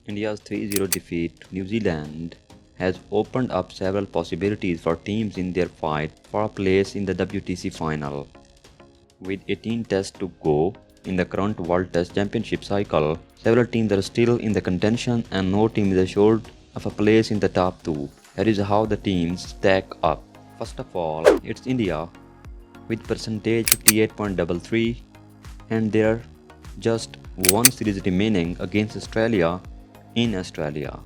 India's 3-0 defeat to New Zealand has opened up several possibilities for teams in their fight for a place in the WTC final. With 18 tests to go in the current World Test Championship cycle, several teams are still in the contention and no team is assured of a place in the top 2. Here is how the teams stack up. First of all, it's India with percentage 58.33, and there are just one series remaining against Australia in Australia.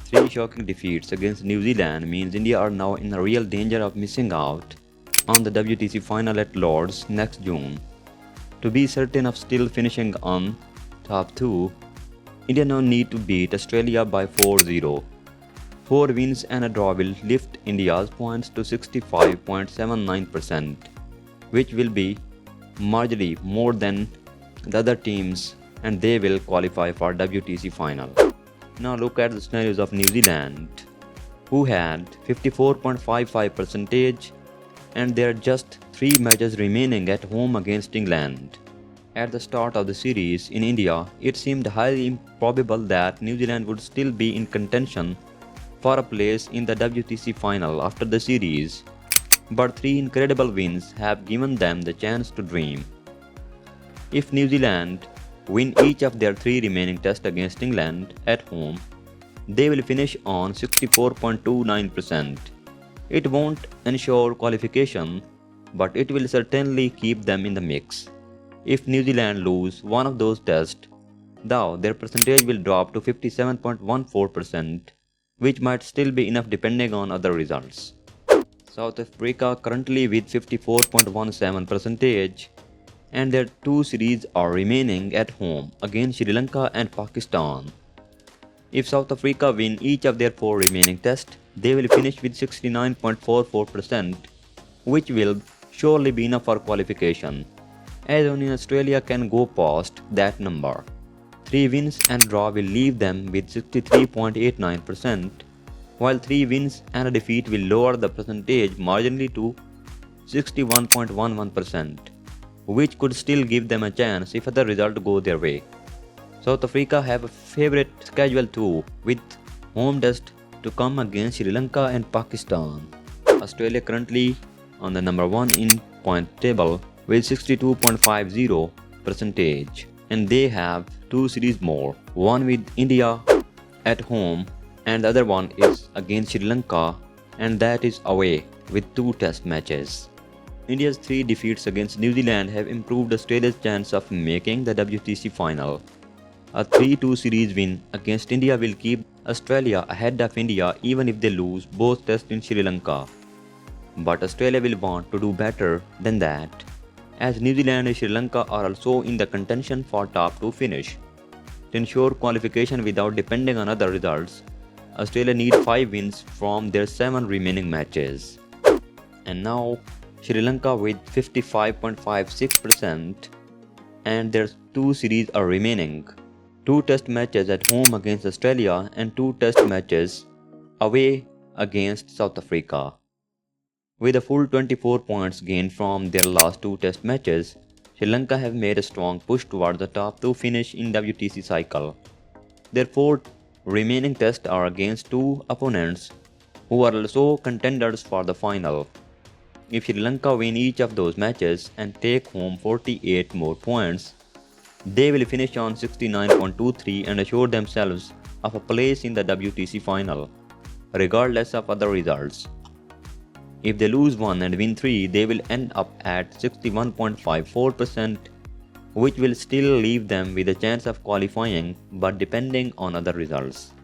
3 shocking defeats against New Zealand means India are now in a real danger of missing out on the WTC final at Lord's next June. To be certain of still finishing on top 2, India now need to beat Australia by 4-0. 4 wins and a draw will lift India's points to 65.79%, which will be marginally more than the other teams, and they will qualify for WTC final. Now look at the scenarios of New Zealand, who had 54.55%, and there are just 3 matches remaining at home against England. At the start of the series in India, it seemed highly improbable that New Zealand would still be in contention for a place in the WTC final after the series, but 3 incredible wins have given them the chance to dream. If New Zealand win each of their 3 remaining tests against England at home, they will finish on 64.29%. It won't ensure qualification, but it will certainly keep them in the mix. If New Zealand lose one of those tests, though, their percentage will drop to 57.14%, which might still be enough depending on other results. South Africa currently with 54.17%, and their 2 series are remaining at home against Sri Lanka and Pakistan. If South Africa win each of their 4 remaining tests, they will finish with 69.44%, which will surely be enough for qualification, as only Australia can go past that number. 3 wins and draw will leave them with 63.89%, while 3 wins and a defeat will lower the percentage marginally to 61.11%, which could still give them a chance if other results go their way. South Africa have a favorite schedule too, with home test to come against Sri Lanka and Pakistan. Australia currently on the number 1 in point table with 62.50%, and they have 2 series more, one with India at home and the other one is against Sri Lanka, and that is away with 2 test matches. India's 3 defeats against New Zealand have improved Australia's chance of making the WTC final. A 3-2 series win against India will keep Australia ahead of India even if they lose both tests in Sri Lanka. But Australia will want to do better than that, as New Zealand and Sri Lanka are also in the contention for top 2 finish. To ensure qualification without depending on other results, Australia need 5 wins from their 7 remaining matches. And now Sri Lanka with 55.56%, and their 2 series are remaining. 2 test matches at home against Australia and 2 test matches away against South Africa. With a full 24 points gained from their last 2 test matches, Sri Lanka have made a strong push towards the top 2 finish in WTC cycle. Their 4 remaining tests are against 2 opponents who are also contenders for the final. If Sri Lanka win each of those matches and take home 48 more points, they will finish on 69.23 and assure themselves of a place in the WTC final, regardless of other results. If they lose 1 and win 3, they will end up at 61.54%, which will still leave them with a chance of qualifying, but depending on other results.